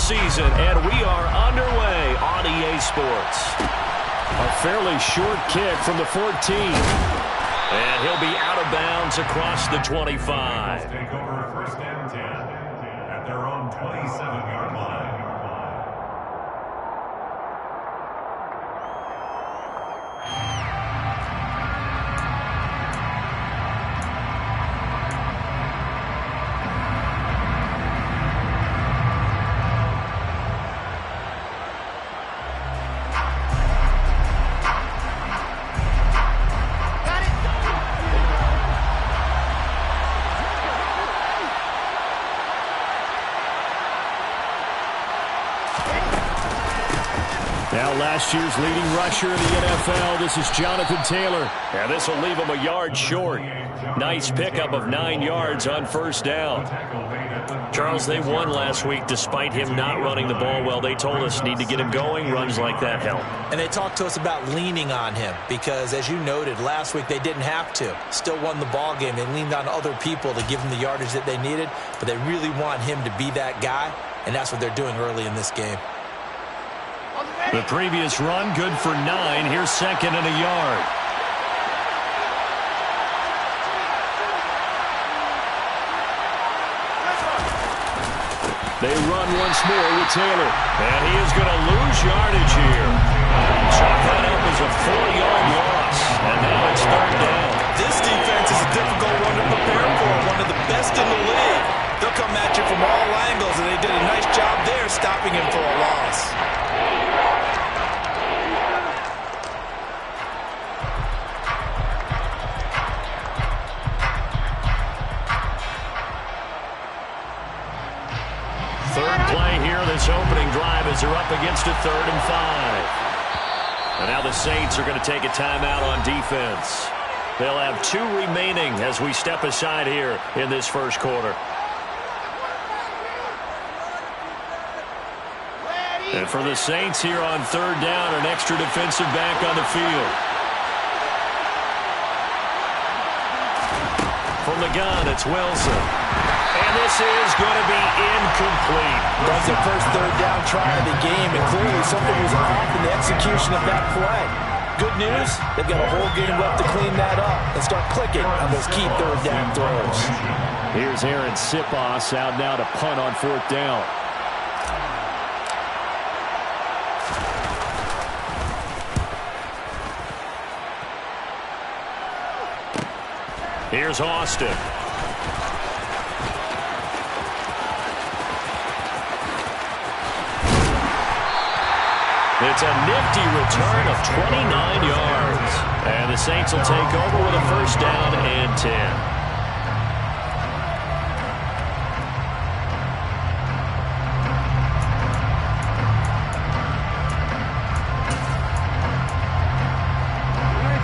season, and we are underway on EA Sports. A fairly short kick from the 14. And he'll be out of bounds across the 25. Take over first and 10 at their own 27-yard line. Now last year's leading rusher in the NFL, this is Jonathan Taylor. And this will leave him a yard short. Nice pickup of 9 yards on first down. Charles, they won last week despite him not running the ball well. They told us need to get him going. Runs like that help. And they talked to us about leaning on him because, as you noted, last week they didn't have to. Still won the ball game. They leaned on other people to give them the yardage that they needed, but they really want him to be that guy, and that's what they're doing early in this game. The previous run, good for 9. Here's second and a yard. They run once more with Taylor. And he is going to lose yardage here. Chalk that up as a 4-yard loss. And now it's third down. This defense is a difficult one to prepare for, one of the best in the league. They'll come at you from all angles, and they did a nice job there stopping him for a loss. This opening drive as they're up against a 3rd and 5. And now the Saints are going to take a timeout on defense. They'll have 2 remaining as we step aside here in this first quarter. And for the Saints here on 3rd down, an extra defensive back on the field. From the gun, it's Wilson. And this is going to be incomplete. That's the first 3rd down try of the game, and clearly something was off in the execution of that play. Good news, they've got a whole game left to clean that up and start clicking on those key 3rd down throws. Here's Aaron Sipos out now to punt on 4th down. Here's Austin. It's a nifty return of 29 yards. And the Saints will take over with a first down and 10.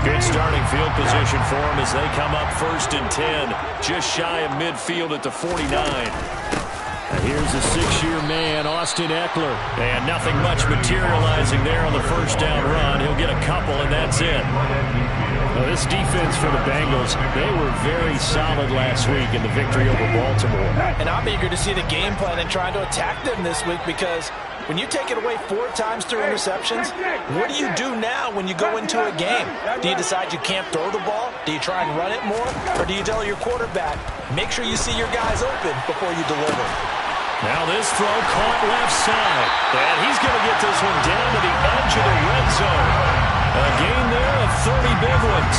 Good starting field position for them as they come up 1st and 10. Just shy of midfield at the 49. Here's a 6-year man, Austin Eckler. And nothing much materializing there on the first down run. He'll get a couple, and that's it. Well, this defense for the Bengals, they were very solid last week in the victory over Baltimore. And I'm eager to see the game plan and trying to attack them this week because when you take it away 4 times through interceptions, what do you do now when you go into a game? Do you decide you can't throw the ball? Do you try and run it more? Or do you tell your quarterback, make sure you see your guys open before you deliver? Now this throw caught left side. And he's going to get this one down to the edge of the red zone. A gain there of 30 big ones.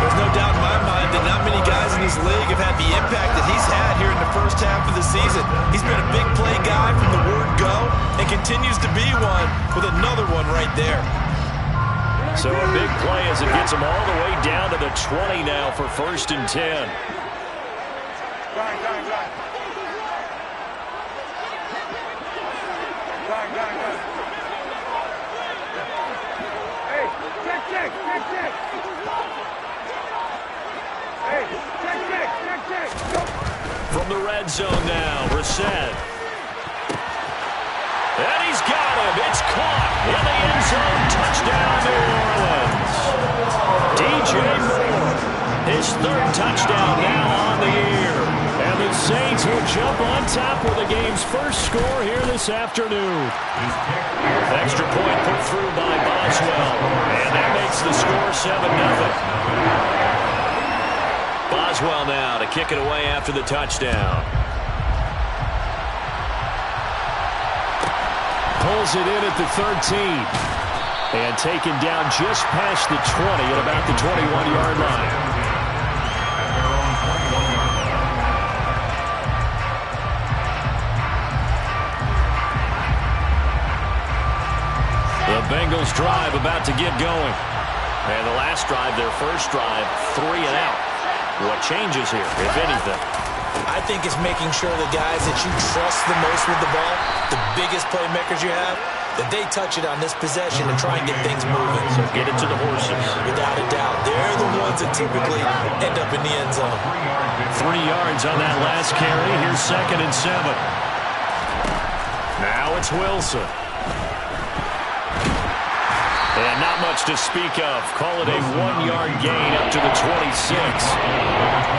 There's no doubt in my mind that not many guys in this league have had the impact that he's had here in the first half of the season. He's been a big play guy from the word go and continues to be one with another one right there. So a big play as it gets him all the way down to the 20 now for 1st and 10. From the red zone now, Brissett. And he's got him. It's caught in the end zone. Touchdown, New Orleans. DJ Moore, his 3rd touchdown now on the year. And And the Saints will jump on top with the game's first score here this afternoon. Extra point put through by Boswell. And that makes the score 7-0. Boswell now to kick it away after the touchdown. Pulls it in at the 13. And taken down just past the 20 at about the 21-yard line. The Bengals drive about to get going. And the last drive, their first drive, 3 and out. What changes here, if anything? I think it's making sure the guys that you trust the most with the ball, the biggest playmakers you have, that they touch it on this possession and try and get things moving. So get it to the horses. Without a doubt. They're the ones that typically end up in the end zone. 3 yards on that last carry. Here's 2nd and 7. Now it's Wilson. And not much to speak of. Call it a 1-yard gain up to the 26.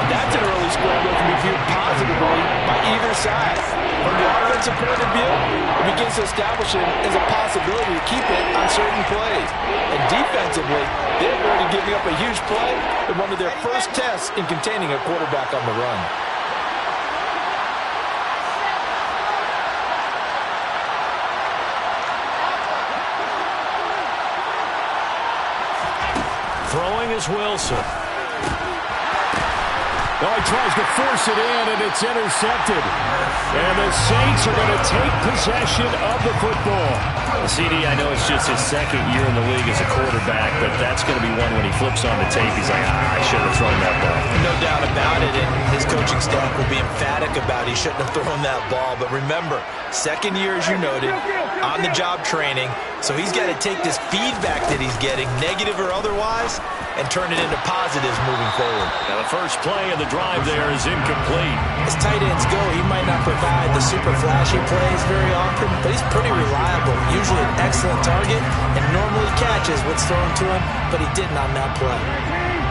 That's an early score that can be viewed positively by either side. From the offensive point of view, it begins to establish it as a possibility to keep it on certain plays. And defensively, they're already giving up a huge play in one of their first tests in containing a quarterback on the run. Throwing is Wilson. Oh, he tries to force it in, and it's intercepted. And the Saints are going to take possession of the football. CD, I know it's just his 2nd year in the league as a quarterback, but that's going to be one when he flips on the tape. He's like, I should have thrown that ball. No doubt about it, and his coaching staff will be emphatic about he shouldn't have thrown that ball. But remember, 2nd year, as you noted, on-the-job training, so he's got to take this feedback that he's getting, negative or otherwise, and turn it into positives moving forward. Now the first play of the drive there is incomplete. As tight ends go, he might not provide the super flashy plays very often, but he's pretty reliable. Usually an excellent target and normally catches what's thrown to him, but he didn't on that play.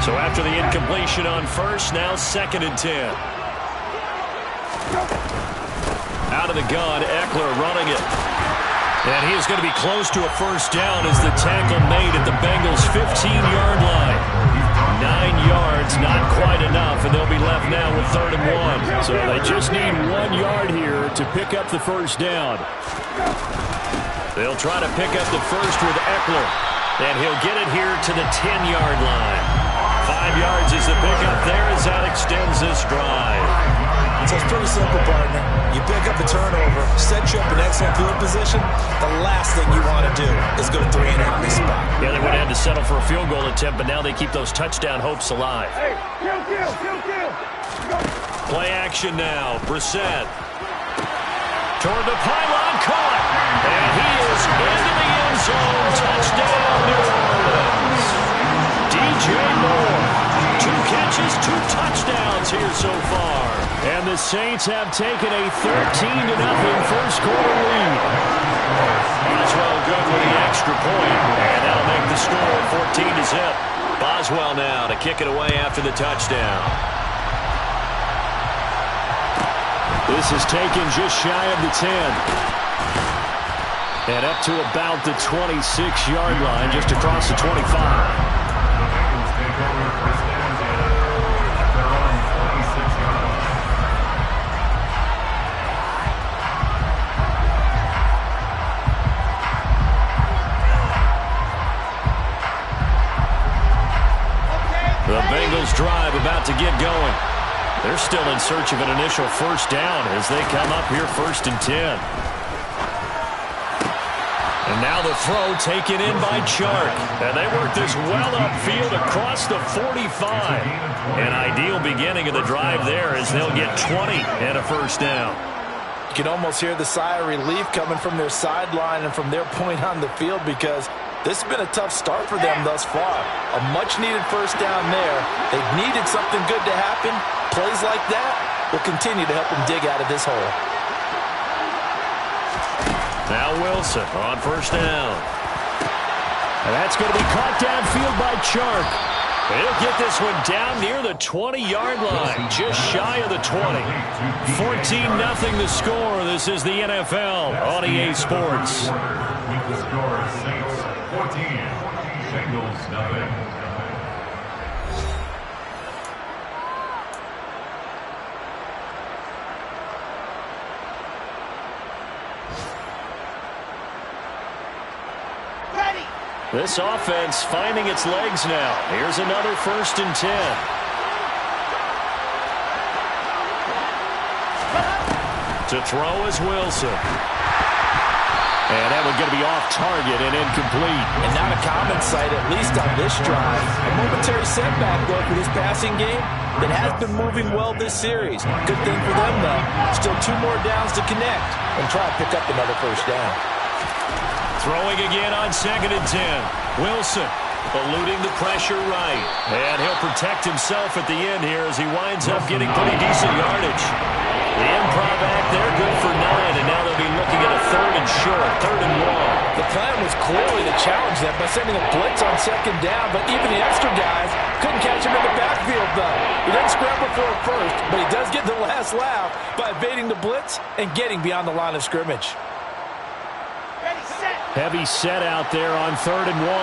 So after the incompletion on first, now 2nd and 10. Out of the gun, Eckler running it. And he is going to be close to a first down as the tackle made at the Bengals' 15-yard line. 9 yards, not quite enough, and they'll be left now with 3rd and 1. So they just need 1 yard here to pick up the first down. They'll try to pick up the first with Eckler, and he'll get it here to the 10-yard line. 5 yards is the pickup there as that extends this drive. So it's pretty simple, partner. You pick up a turnover, set you up in excellent field position. The last thing you want to do is go 3 and out in this spot. Yeah, they would have to settle for a field goal attempt, but now they keep those touchdown hopes alive. Play action now. Brissett. Toward the pylon, caught. And he is into the end zone. Touchdown, New Orleans. DJ Moore. 2 catches, 2 touchdowns here so far. And the Saints have taken a 13-0 first quarter lead. Boswell good with the extra point, and that'll make the score 14-0. Boswell now to kick it away after the touchdown. This is taken just shy of the 10. And up to about the 26-yard line, just across the 25. The Bengals drive about to get going. They're still in search of an initial first down as they come up here 1st and 10. And now the throw taken in by Chark. And they work this well upfield across the 45. An ideal beginning of the drive there as they'll get 20 and a first down. You can almost hear the sigh of relief coming from their sideline and from their point on the field because this has been a tough start for them thus far. A much-needed first down there. They've needed something good to happen. Plays like that will continue to help them dig out of this hole. Now Wilson on first down. And that's going to be caught downfield by Chark. He'll get this one down near the 20-yard line, just shy of the 20. 14-0 the score. This is the NFL on EA Sports. With the score of Saints 14, Bengals nothing. This offense finding its legs now. Here's another 1st and 10. To throw is Wilson. And that one's going to be off target and incomplete. And not a common sight, at least on this drive. A momentary setback, though, for this passing game that has been moving well this series. Good thing for them, though. Still 2 more downs to connect and try to pick up another 1st down. Throwing again on 2nd and 10. Wilson eluding the pressure right. And he'll protect himself at the end here as he winds up getting pretty decent yardage. The improv act there, good for 9, and now they'll be looking at a 3rd and short, 3rd and long. The plan was clearly to challenge them by sending a blitz on 2nd down, but even the extra guys couldn't catch him in the backfield, though. He didn't scramble for a 1st, but he does get the last laugh by evading the blitz and getting beyond the line of scrimmage. Heavy set out there on 3rd and 1.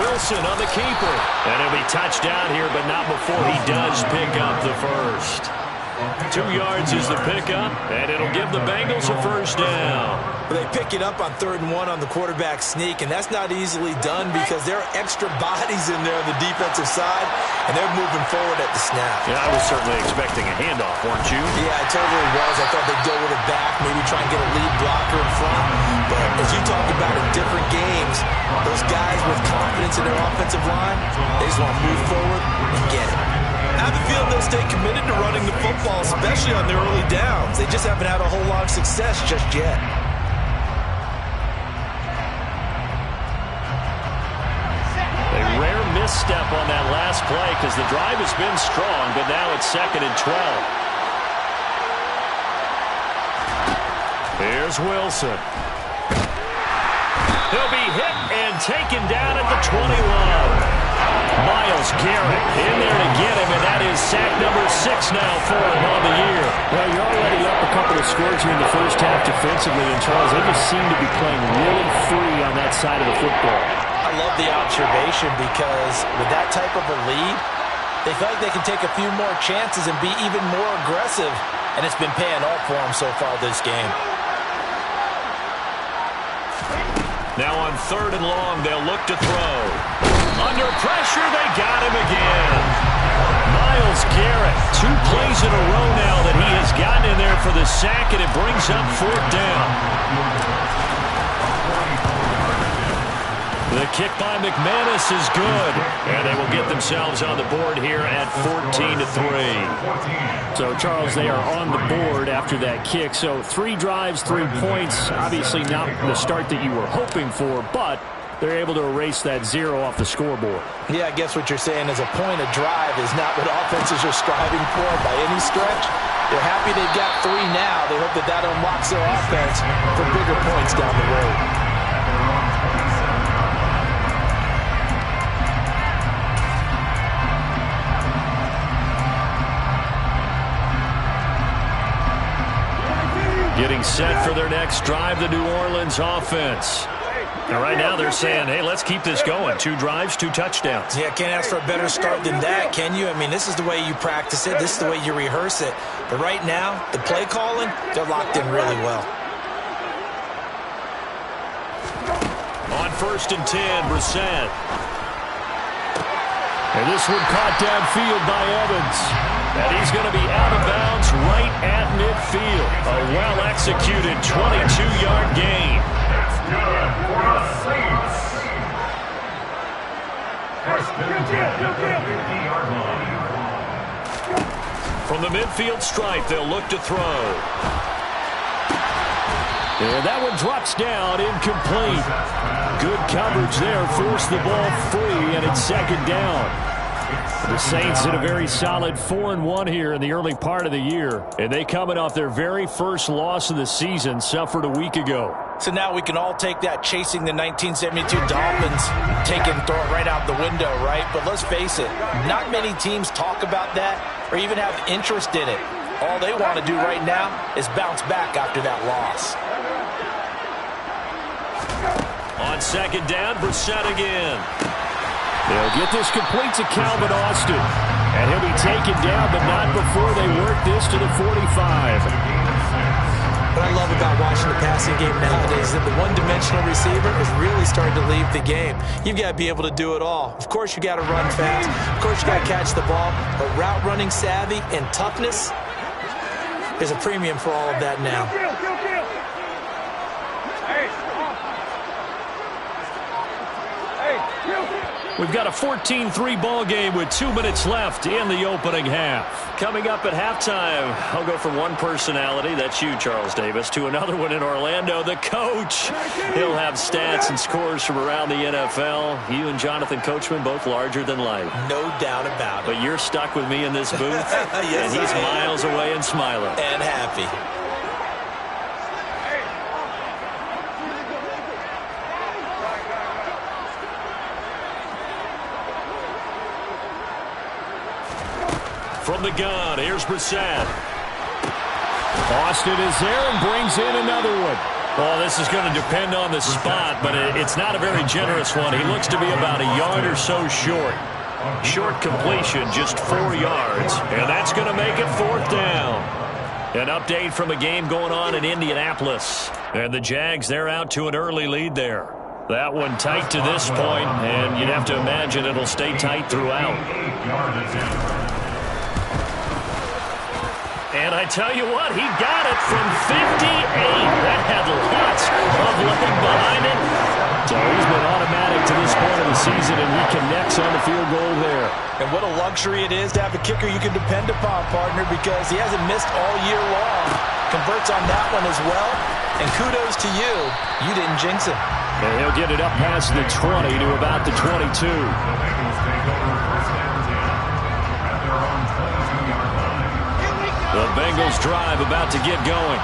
Wilson on the keeper. And he'll be touched down here, but not before he does pick up the 1st. 2 yards is the pickup, and it'll give the Bengals a 1st down. They pick it up on 3rd and 1 on the quarterback sneak, and that's not easily done because there are extra bodies in there on the defensive side, and they're moving forward at the snap. Yeah, I was certainly expecting a handoff, weren't you? Yeah, I totally was. I thought they'd go with it back, maybe try and get a lead blocker in front. But as you talk about in different games, those guys with confidence in their offensive line, they just want to move forward and get it. I have a feeling they'll stay committed to running the football, especially on their early downs. They just haven't had a whole lot of success just yet. A rare misstep on that last play because the drive has been strong, but now it's 2nd and 12. Here's Wilson. He'll be hit and taken down at the 21. Myles Garrett in there to get him, and that is sack number 6 now for him on the year. Well, you're already up a couple of scores here in the 1st half defensively, and Charles, they just seem to be playing really free on that side of the football. I love the observation because with that type of a lead, they feel like they can take a few more chances and be even more aggressive, and it's been paying off for them so far this game. Now on 3rd and long, they'll look to throw. Under pressure, they got him again. Myles Garrett, 2 plays in a row now that he has gotten in there for the sack, and it brings up 4th down. The kick by McManus is good, and they will get themselves on the board here at 14-3. So, Charles, they are on the board after that kick. So 3 drives, 3 points. Obviously not the start that you were hoping for, but they're able to erase that 0 off the scoreboard. Yeah, I guess what you're saying is a point of drive is not what offenses are striving for by any stretch. They're happy they've got 3 now. They hope that that unlocks their offense for bigger points down the road. Getting set for their next drive, the New Orleans offense. And right now they're saying, hey, let's keep this going. 2 drives, 2 touchdowns. Yeah, can't ask for a better start than that, can you? I mean, this is the way you practice it. This is the way you rehearse it. But right now, the play calling, they're locked in really well. On 1st and 10, Brissett. And this one caught downfield by Evans. And he's going to be out of bounds right at midfield. A well-executed 22-yard gain. That's good for the Saints. 1st and 10 at the 50-yard line. From the midfield stripe, they'll look to throw. And that one drops down, incomplete. Good coverage there, forced the ball free, and it's 2nd down. The Saints did a very solid 4-1 here in the early part of the year. And they coming off their very first loss of the season, suffered a week ago. So now we can all take that chasing the 1972 Dolphins, take it and throw it right out the window, right? But let's face it, not many teams talk about that or even have interest in it. All they want to do right now is bounce back after that loss. On second down, Brissett again. They'll get this complete to Calvin Austin. And he'll be taken down, but not before they work this to the 45. What I love about watching the passing game nowadays is that the one-dimensional receiver is really starting to leave the game. You've got to be able to do it all. Of course, you got to run fast. Of course, you got to catch the ball. But route running savvy and toughness is a premium for all of that now. We've got a 14-3 ball game with 2 minutes left in the opening half. Coming up at halftime, I'll go from one personality, that's you, Charles Davis, to another one in Orlando, the coach. He'll have stats and scores from around the NFL. You and Jonathan Coachman, both larger than life. No doubt about it. But you're stuck with me in this booth, Yes, and he's miles away and smiling. And happy. From the gun, here's Brissett. Austin is there and brings in another one. Well, this is going to depend on the spot, but it's not a very generous one. He looks to be about a yard or so short. Short completion, just 4 yards, and that's going to make it 4th down. An update from a game going on in Indianapolis. And the Jags, they're out to an early lead there. That one tight to this point, and you'd have to imagine it'll stay tight throughout. And I tell you what, he got it from 58. That had lots of leg behind it. So he's been automatic to this point of the season, and he connects on the field goal there. And what a luxury it is to have a kicker you can depend upon, partner, because he hasn't missed all year long. Converts on that one as well. And kudos to you. You didn't jinx him. And he'll get it up past the 20 to about the 22. The Bengals drive about to get going.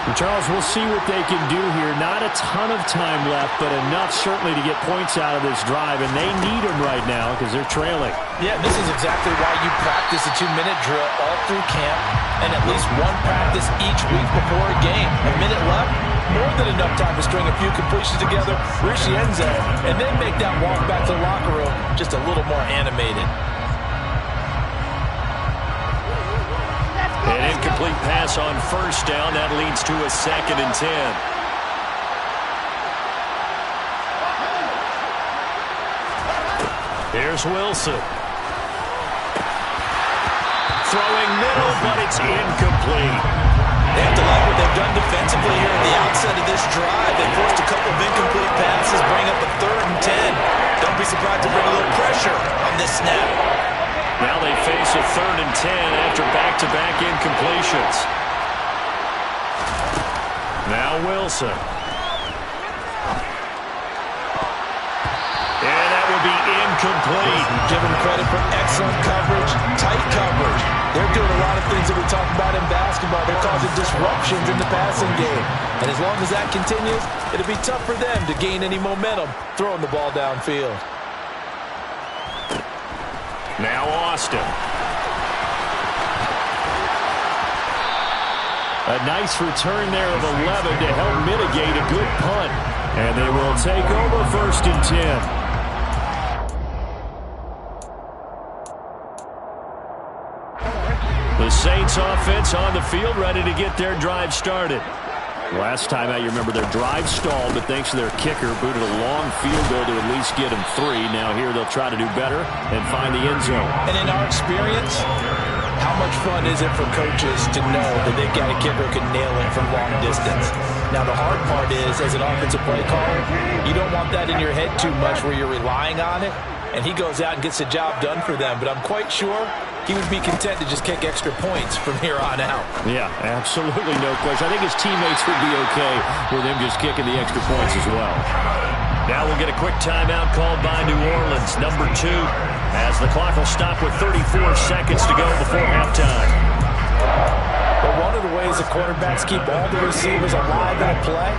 And Charles, we'll see what they can do here. Not a ton of time left, but enough certainly to get points out of this drive, and they need them right now because they're trailing. Yeah, this is exactly why you practice a 2-minute drill all through camp and at least one practice each week before a game. A minute left, more than enough time to string a few completions together, reach the end zone, and then make that walk back to the locker room just a little more animated. An incomplete pass on 1st down. That leads to a 2nd and 10. Here's Wilson. Throwing middle, but it's incomplete. They have to like what they've done defensively here at the outset of this drive. They forced a couple of incomplete passes, bring up a 3rd and 10. Don't be surprised to bring a little pressure on this snap. Now they face a 3rd and 10 after back-to-back incompletions. Now Wilson. And that will be incomplete. Give them credit for excellent coverage, tight coverage. They're doing a lot of things that we talk about in basketball. They're causing disruptions in the passing game. And as long as that continues, it'll be tough for them to gain any momentum throwing the ball downfield. Now Austin. A nice return there of 11 to help mitigate a good punt. And they will take over 1st and 10. The Saints offense on the field, ready to get their drive started. Last time out, you remember their drive stalled, but thanks to their kicker, booted a long field goal to at least get them 3. Now here they'll try to do better and find the end zone. And in our experience, how much fun is it for coaches to know that they've got a kicker who can nail it from long distance? Now the hard part is, as an offensive play caller, you don't want that in your head too much where you're relying on it, and he goes out and gets the job done for them. But I'm quite sure he would be content to just kick extra points from here on out. Yeah, absolutely no question. I think his teammates would be okay with him just kicking the extra points as well. Now we'll get a quick timeout called by New Orleans. Number 2. as the clock will stop with 34 seconds to go before halftime. But one of the ways the quarterbacks keep all the receivers alive in a play,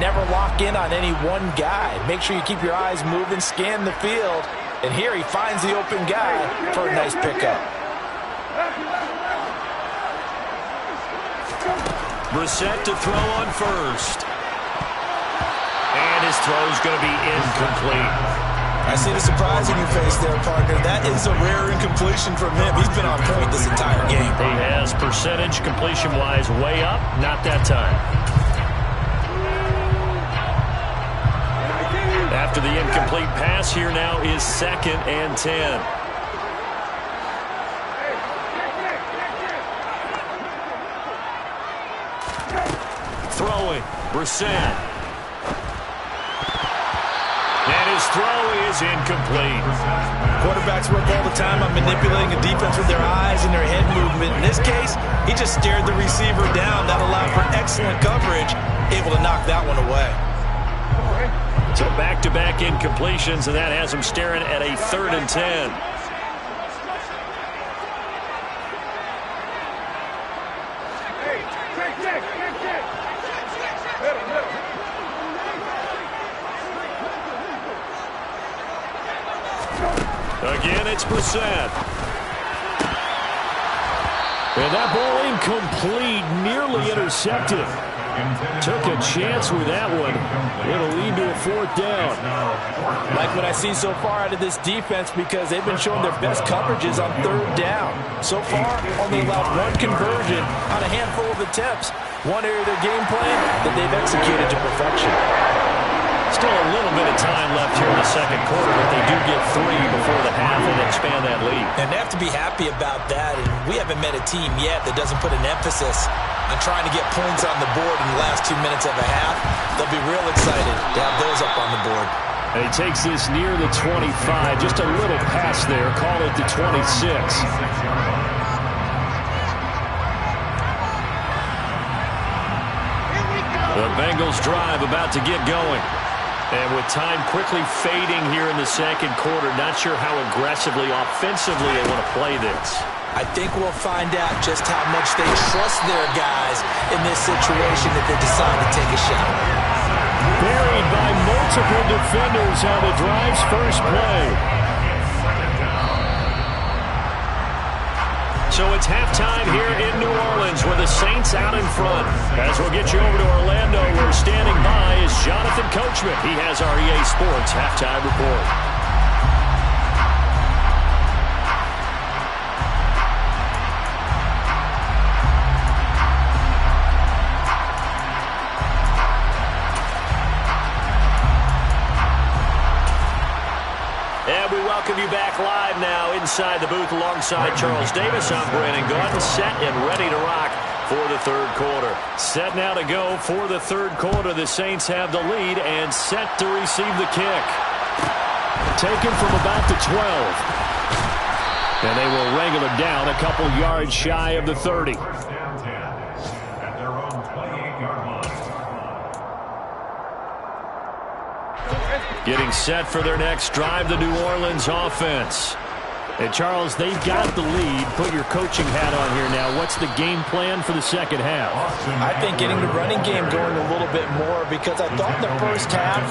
never lock in on any one guy. Make sure you keep your eyes moving, scan the field. And here he finds the open guy for a nice pickup. Brissett to throw on first. And his throw's going to be incomplete. I see the surprise in your face there, partner. That is a rare incompletion from him. He's been on point this entire game. He has percentage completion-wise way up. Not that time. After the incomplete pass, here now is 2nd and 10. Throwing, Brissett. And his throw is incomplete. Quarterbacks work all the time on manipulating a defense with their eyes and their head movement. In this case, he just stared the receiver down. That allowed for excellent coverage, able to knock that one away. So back-to-back incompletions, and that has him staring at a 3rd and 10. Again, it's Brissett. And that ball incomplete, nearly intercepted. Took a chance with that one. It'll lead to a 4th down. Like what I see so far out of this defense, because they've been showing their best coverages on 3rd down. So far, only allowed 1 conversion on a handful of attempts. One area of their game plan that they've executed to perfection. Still a little bit of time left here in the 2nd quarter, but they do get 3 before the half and expand that lead. And they have to be happy about that. And we haven't met a team yet that doesn't put an emphasis on trying to get points on the board in the last 2 minutes of a half. They'll be real excited to have those up on the board. And he takes this near the 25. Just a little pass there. Call it the 26. The Bengals drive about to get going. And with time quickly fading here in the 2nd quarter, not sure how aggressively, offensively they want to play this. I think we'll find out just how much they trust their guys in this situation if they decide to take a shot. Buried by multiple defenders on the drive's first play. So it's halftime here in New Orleans with the Saints out in front. As we'll get you over to Orlando, where standing by is Jonathan Coachman. He has our EA Sports halftime report. And we welcome you back live now inside the booth alongside Charles Davis. I'm Brandon Gordon, set and ready to rock for the 3rd quarter. Set now to go for the 3rd quarter. The Saints have the lead and set to receive the kick. Taken from about the 12. And they will wrangle it down a couple yards shy of the 30. At their own 28-yard line. Getting set for their next drive, the New Orleans offense. And Charles, they've got the lead. Put your coaching hat on here now. What's the game plan for the 2nd half? I think getting the running game going a little bit more, because I thought in the first half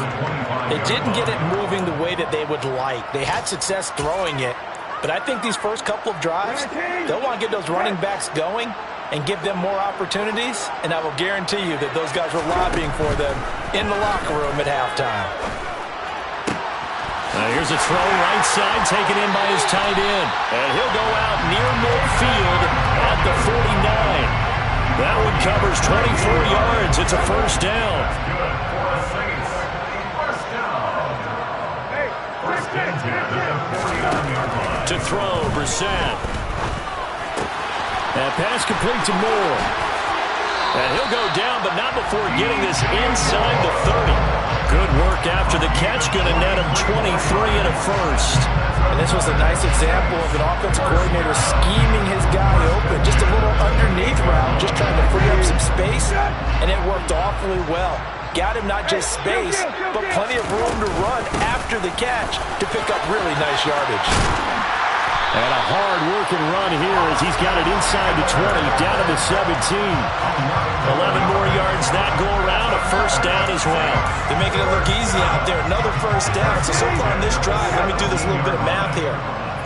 they didn't get it moving the way that they would like. They had success throwing it, but I think these first couple of drives, they'll want to get those running backs going and give them more opportunities, and I will guarantee you that those guys were lobbying for them in the locker room at halftime. Here's a throw right side taken in by his tight end. And he'll go out near midfield at the 49. That one covers 24 yards. It's a 1st down. To throw, Brissett. That pass complete to Moore. And he'll go down, but not before getting this inside the 30. Good work after the catch. Going to net him 23 and a 1st. And this was a nice example of an offensive coordinator scheming his guy open. Just a little underneath route, just trying to free up some space, and it worked awfully well. Got him not just space, but plenty of room to run after the catch to pick up really nice yardage. can run here as he's got it inside the 20, down to the 17. 11 more yards that go around, a first down as well. They're making it look easy out there. Another first down. So far on this drive, let me do this little bit of math here.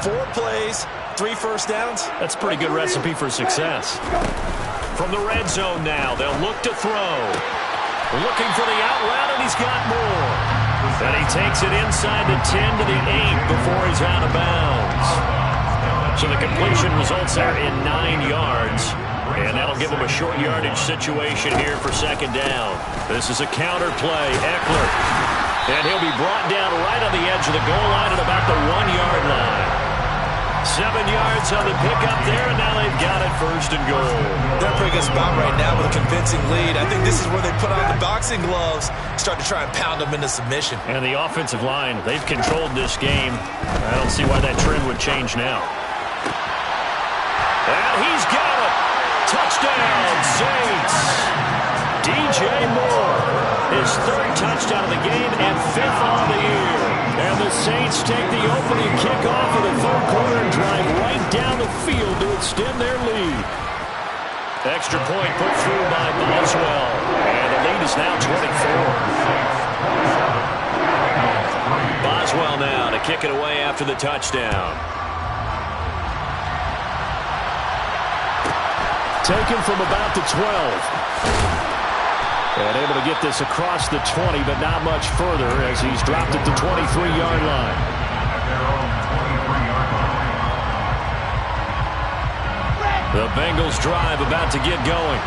4 plays, 3 first downs. That's a pretty good recipe for success. From the red zone now, they'll look to throw. Looking for the out route, and he's got more. And he takes it inside the 10 to the 8 before he's out of bounds. So the completion results there in 9 yards. And that'll give him a short yardage situation here for second down. This is a counter play. Eckler. And he'll be brought down right on the edge of the goal line at about the 1-yard line. 7 yards on the pickup there, and now they've got it first and goal. They're in a pretty good spot right now with a convincing lead. I think this is where they put on the boxing gloves, start to try and pound them into submission. And the offensive line, they've controlled this game. I don't see why that trend would change now. And he's got it. Touchdown, Saints. DJ Moore, his 3rd touchdown of the game and 5th on the year. And the Saints take the opening kickoff of the 3rd quarter and drive right down the field to extend their lead. Extra point put through by Boswell. And the lead is now 24. Boswell now to kick it away after the touchdown. Taken from about the 12. And able to get this across the 20, but not much further as he's dropped at the 23-yard line. The Bengals drive about to get going.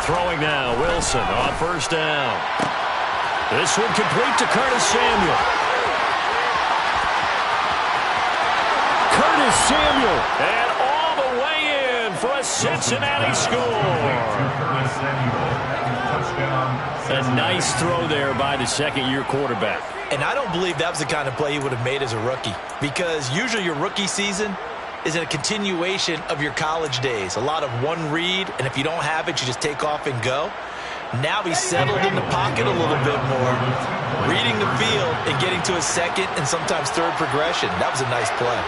Throwing now, Wilson on first down. This one complete to Curtis Samuel. Curtis Samuel. And all the way in for a Cincinnati score. A nice throw there by the second-year quarterback. And I don't believe that was the kind of play he would have made as a rookie, because usually your rookie season is a continuation of your college days. A lot of one read, and if you don't have it, you just take off and go. Now he's settled in the pocket a little bit more, reading the field and getting to his 2nd and sometimes 3rd progression. That was a nice play.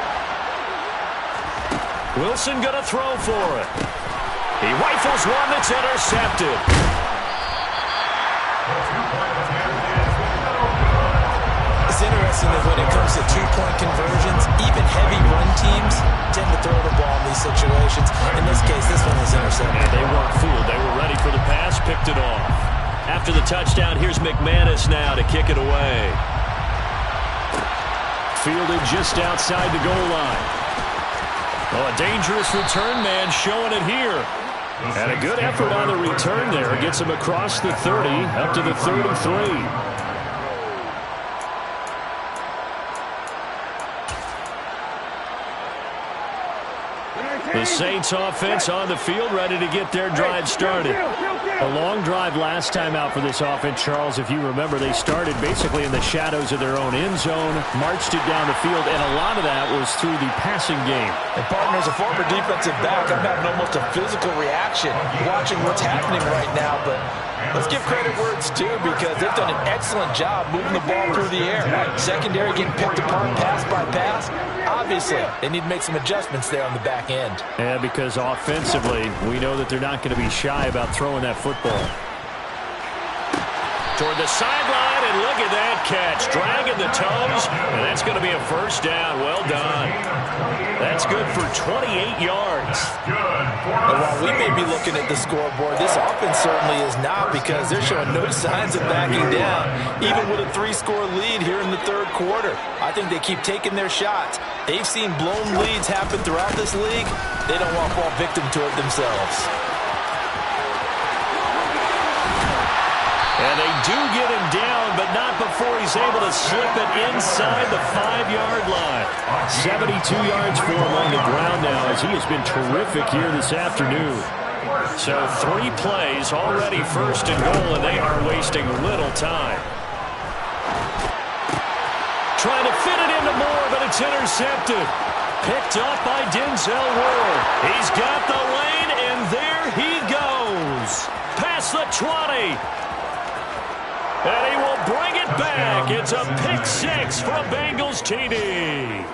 Wilson going to throw for it. He rifles one that's intercepted. It's interesting that when it comes to 2-point conversions, even heavy run teams tend to throw the ball in these situations. In this case, this one was intercepted. And they weren't fooled. They were ready for the pass, picked it off. After the touchdown, here's McManus now to kick it away. Fielded just outside the goal line. Oh, a dangerous return man showing it here. And a good effort on the return there. Gets him across the 30, up to the 33. The Saints offense on the field, ready to get their drive started. A long drive last time out for this offense, Charles. If you remember, they started basically in the shadows of their own end zone, marched it down the field, and a lot of that was through the passing game. And partner, as a former defensive back, I'm having almost a physical reaction watching what's happening right now, but let's give credit where it's due, because they've done an excellent job moving the ball through the air. Secondary getting picked apart pass by pass. Obviously, they need to make some adjustments there on the back end. Yeah, because offensively, we know that they're not going to be shy about throwing that football. Toward the sideline, and look at that catch. Dragging the toes, and that's going to be a first down. Well done. That's good for 28 yards. And while we may be looking at the scoreboard, this offense certainly is not, because they're showing no signs of backing down, even with a 3-score lead here in the 3rd quarter. I think they keep taking their shots. They've seen blown leads happen throughout this league. They don't want to fall victim to it themselves. And they do get him down, but not before he's able to slip it inside the 5-yard line. 72 yards for him on the ground now, as he has been terrific here this afternoon. So 3 plays, already first and goal, and they are wasting little time. Trying to fit it into Moore, but it's intercepted. Picked up by Denzel Ward. He's got the lane, and there he goes. And he will bring it back. It's a pick six for a Bengals TD.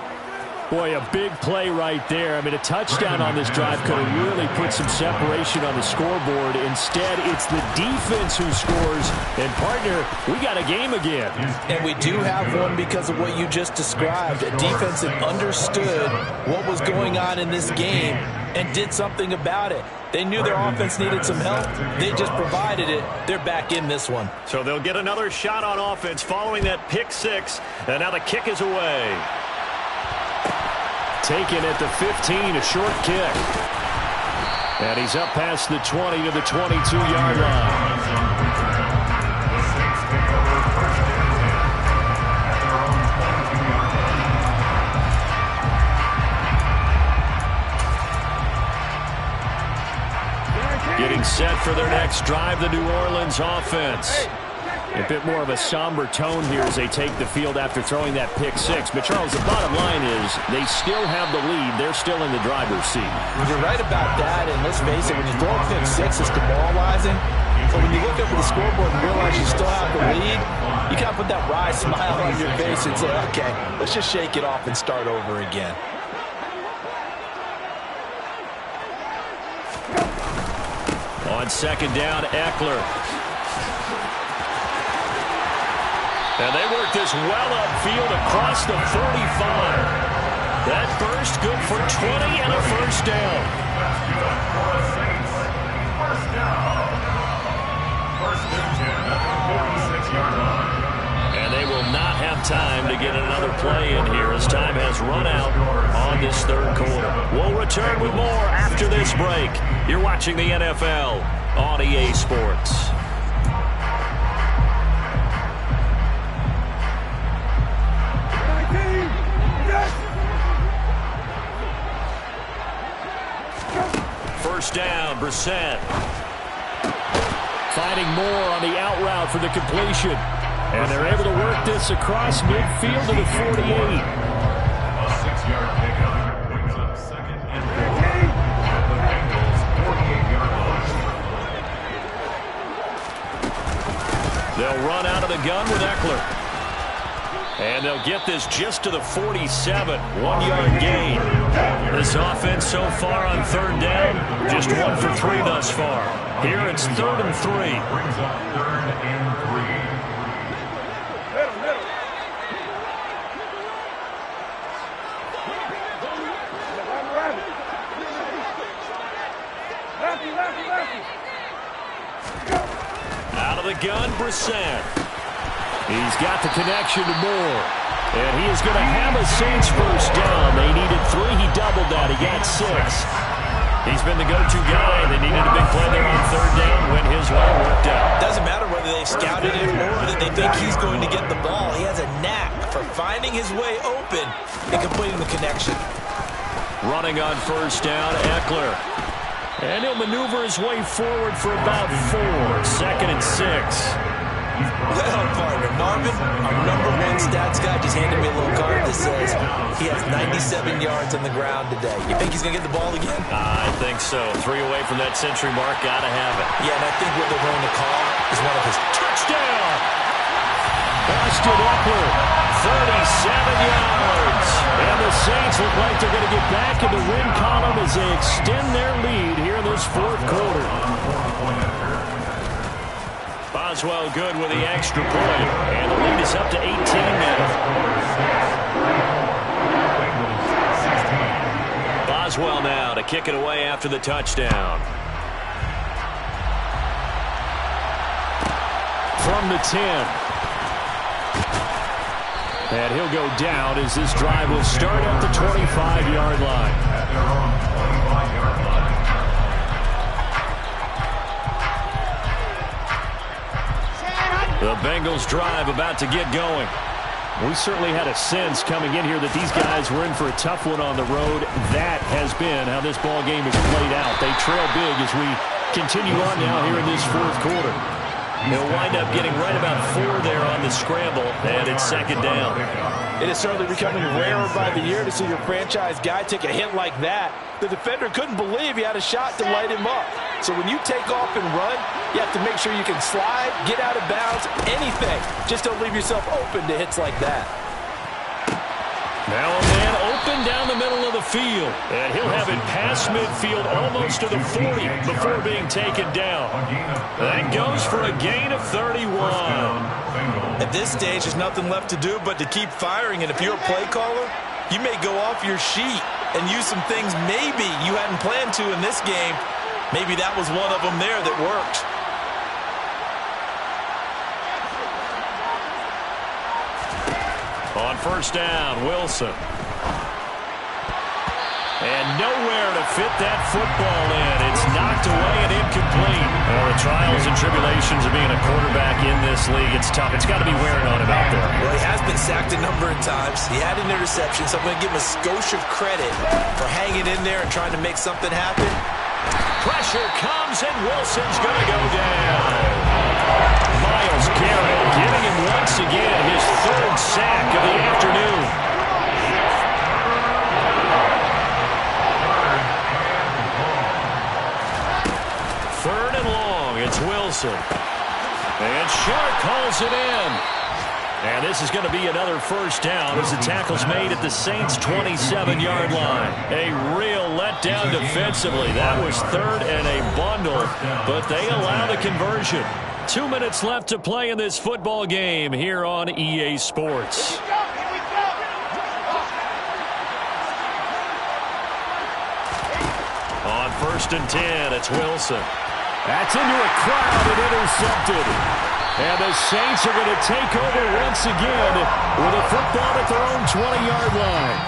Boy, a big play right there. I mean, a touchdown on this drive could have really put some separation on the scoreboard. Instead, it's the defense who scores. And, partner, we got a game again. And we do have one because of what you just described. A defense that understood what was going on in this game and did something about it. They knew their offense needed some help. They just provided it. They're back in this one. So they'll get another shot on offense following that pick six. And now the kick is away. Taken at the 15, a short kick. And he's up past the 20 to the 22-yard line. Getting set for their next drive, the New Orleans offense. A bit more of a somber tone here as they take the field after throwing that pick six. But, Charles, the bottom line is they still have the lead. They're still in the driver's seat. You're right about that, and let's face it, when you throw a pick six, it's demoralizing. But when you look up at the scoreboard and realize you still have the lead, you kind of put that wry smile on your face and say, okay, let's just shake it off and start over again. On second down, Eckler. And they work this well upfield across the 45. That burst good for 20 and a first down. And they will not have time to get another play in here as time has run out on this third quarter. We'll return with more after this break. You're watching the NFL on EA Sports. First down, Brissett. Finding more on the out route for the completion. And they're able to work this across midfield to the 48. A 6-yard pickup brings up second and 4 at the Bengals' 48-yard line. They'll run out of the gun with Eckler. And they'll get this just to the 47, 1-yard gain. This offense so far on third down, just 1 for 3 thus far. Here it's 3rd and 3. Brings up 3rd and 3. Out of the gun, Brissett. He's got the connection to Moore. And he is going to have a Saints first down. They needed 3. He doubled that. He got 6. He's been the go-to guy. They needed a big play there on third down when his way worked out. Doesn't matter whether they scouted it or that they think he's going to get the ball. He has a knack for finding his way open and completing the connection. Running on first down, Eckler. And he'll maneuver his way forward for about 4. 2nd and 6. Well, partner, Marvin, our #1 stats guy, just handed me a little card that says he has 97 yards on the ground today. You think he's going to get the ball again? I think so. 3 away from that century mark. Got to have it. Yeah, and I think what they're going to call is one of his Touchdown! Austin Eckler, 37 yards. And the Saints look like they're going to get back in the win column as they extend their lead here in this 4th quarter. Boswell good with the extra point. And the lead is up to 18 now. Boswell now to kick it away after the touchdown. From the 10. And he'll go down as this drive will start at the 25-yard line. At their own 25-yard line. The Bengals drive about to get going. We certainly had a sense coming in here that these guys were in for a tough one on the road. That has been how this ball game has played out. They trail big as we continue on now here in this 4th quarter. They'll wind up getting right about 4 there on the scramble, and it's 2nd down. It is certainly becoming rarer by the year to see your franchise guy take a hit like that. The defender couldn't believe he had a shot to light him up. So when you take off and run, you have to make sure you can slide, get out of bounds, anything. Just don't leave yourself open to hits like that. Now a man open down the middle of the field. And he'll have it past midfield almost to the 40 before being taken down. That goes for a gain of 31. At this stage, there's nothing left to do but to keep firing. And if you're a play caller, you may go off your sheet and use some things maybe you hadn't planned to in this game. Maybe that was one of them there that worked. On first down, Wilson. And nowhere to fit that football in. It's knocked away and incomplete. Well, the trials and tribulations of being a quarterback in this league, it's tough. It's got to be wearing on him out there. Well, he has been sacked a number of times. He had an interception, so I'm going to give him a skosh of credit for hanging in there and trying to make something happen. Pressure comes, and Wilson's going to go down. Myles Garrett giving him once again his third sack of the afternoon. Third and long, it's Wilson. And Sharp calls it in. And this is going to be another first down as the tackle's made at the Saints' 27-yard line. A real letdown defensively. That was third and a bundle, but they allow the conversion. 2 minutes left to play in this football game here on EA Sports. On first and 10, it's Wilson. That's into a crowd and intercepted. And the Saints are going to take over once again with a football at their own 20-yard line.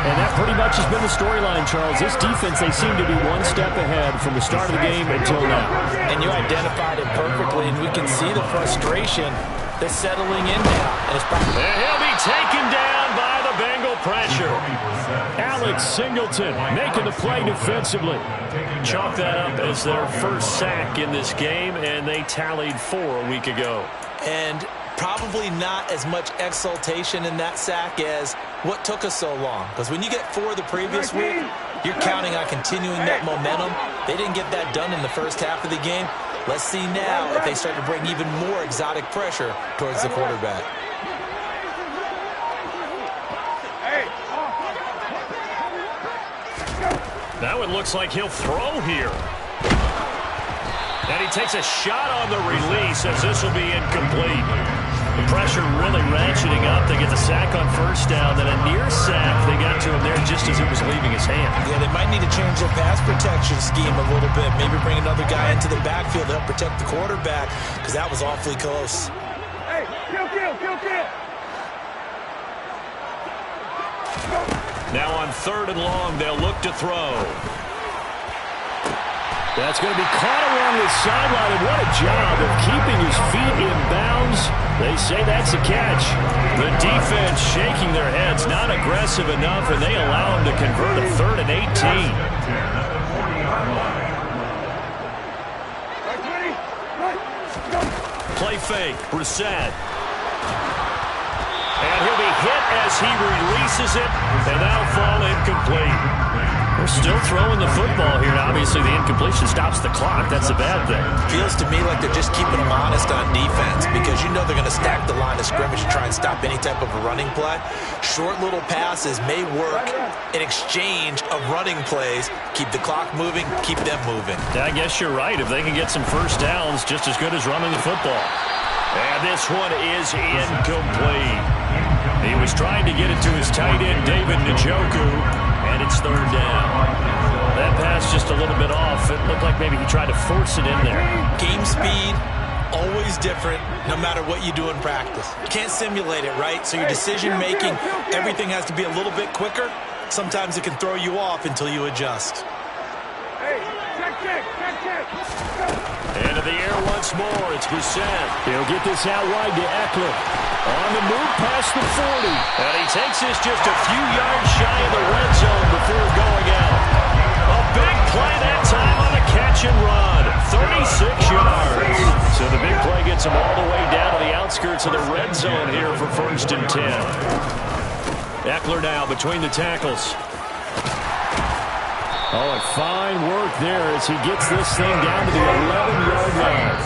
And that pretty much has been the storyline, Charles. This defense, they seem to be one step ahead from the start of the game until now. And you identified it perfectly, and we can see the frustration that's settling in now. And he'll be taken down by the Bengal pressure. Alex Singleton making the play defensively. Chalk that up as their first sack in this game, and they tallied 4 a week ago. And probably not as much exultation in that sack as what took us so long. Because when you get 4 the previous week, you're counting on continuing that momentum. They didn't get that done in the first half of the game. Let's see now if they start to bring even more exotic pressure towards the quarterback. Now it looks like he'll throw here. And he takes a shot on the release as this will be incomplete. The pressure really ratcheting up. They get the sack on first down, then a near sack. They got to him there just as it was leaving his hand. Yeah, they might need to change their pass protection scheme a little bit. Maybe bring another guy into the backfield to help protect the quarterback, because that was awfully close. Hey, kill. Now on third and long, they'll look to throw. That's going to be caught along the sideline, and what a job of keeping his feet in bounds. They say that's a catch. The defense shaking their heads, not aggressive enough, and they allow him to convert a 3rd and 18. Play fake, Brissett. And he'll be hit as he releases it, and that'll fall incomplete. They're still throwing the football here. Obviously, the incompletion stops the clock. That's a bad thing. Feels to me like they're just keeping them honest on defense, because you know they're going to stack the line of scrimmage to try and stop any type of a running play. Short little passes may work in exchange of running plays. Keep the clock moving, keep them moving. I guess you're right. If they can get some first downs, just as good as running the football. And this one is incomplete. He was trying to get it to his tight end, David Njoku, and it's 3rd down. That pass just a little bit off. It looked like maybe he tried to force it in there. Game speed, always different, no matter what you do in practice. You can't simulate it, right? So your decision-making, everything has to be a little bit quicker. Sometimes it can throw you off until you adjust. Into the air once more, it's Brissett. He'll get this out wide to Eckler. On the move past the 40. And he takes this just a few yards shy of the red zone before going out. A big play that time on a catch and run. 36 yards. So the big play gets him all the way down to the outskirts of the red zone here for 1st and 10. Eckler now between the tackles. Oh, and fine work there as he gets this thing down to the 11-yard line.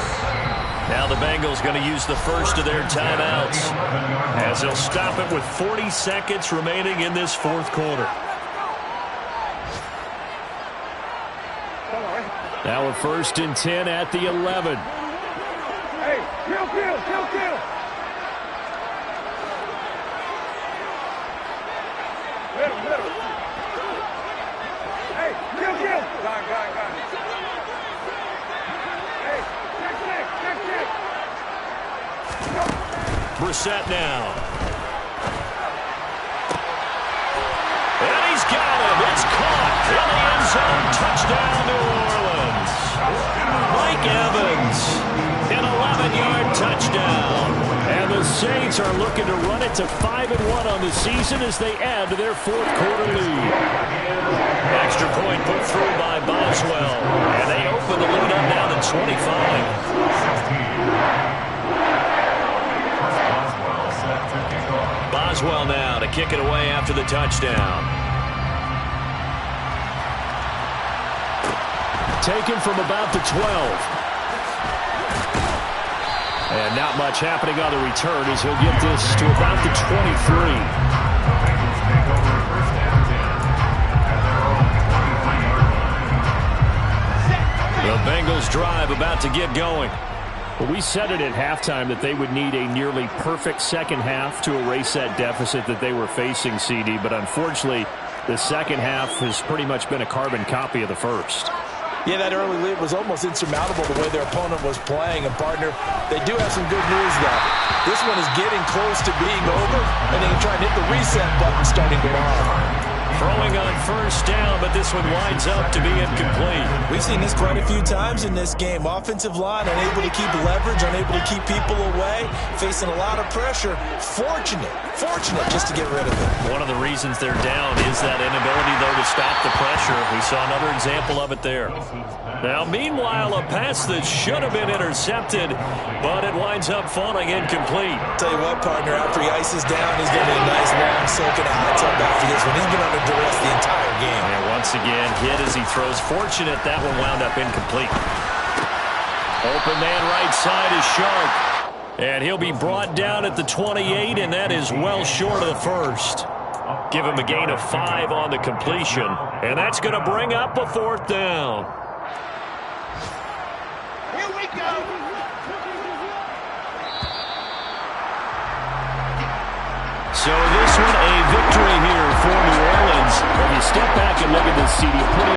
Now the Bengals going to use the first of their timeouts as they'll stop it with 40 seconds remaining in this fourth quarter. Now we're 1st and 10 at the 11. Hey, kill. Middle. Hey, kill. Got it. Hey, check. Brissett now. And he's got him. It's caught in the end zone. Touchdown, New Orleans. Mike Evans, an 11-yard touchdown. And the Saints are looking to run it to 5-1 on the season as they add to their fourth quarter lead. Extra point put through by Boswell. And they open the lead up now to 25. Boswell now to kick it away after the touchdown. Taken from about the 12. And not much happening on the return as he'll get this to about the 23. The Bengals drive about to get going. Well, we said it at halftime that they would need a nearly perfect second half to erase that deficit that they were facing, CD. But unfortunately, the second half has pretty much been a carbon copy of the first. Yeah, that early lead was almost insurmountable the way their opponent was playing. And, partner, they do have some good news, though. This one is getting close to being over, and they can try and hit the reset button starting tomorrow. Throwing on first down, but this one winds up to be incomplete. We've seen this quite a few times in this game. Offensive line unable to keep leverage, unable to keep people away, facing a lot of pressure. Fortunate just to get rid of it. One of the reasons they're down is that inability, though, to stop the pressure. We saw another example of it there. Now, meanwhile, a pass that should have been intercepted, but it winds up falling incomplete. Tell you what, partner, after he ices down, he's going to be a nice long soak in a hot tub after this one. He's been under duress the entire game. And once again, hit as he throws. Fortunate that one wound up incomplete. Open man right side is Sharp. And he'll be brought down at the 28, and that is well short of the first. Give him a gain of 5 on the completion, and that's going to bring up a fourth down. Here we go. So this one a victory here for New Orleans. When you step back and look at this, CD,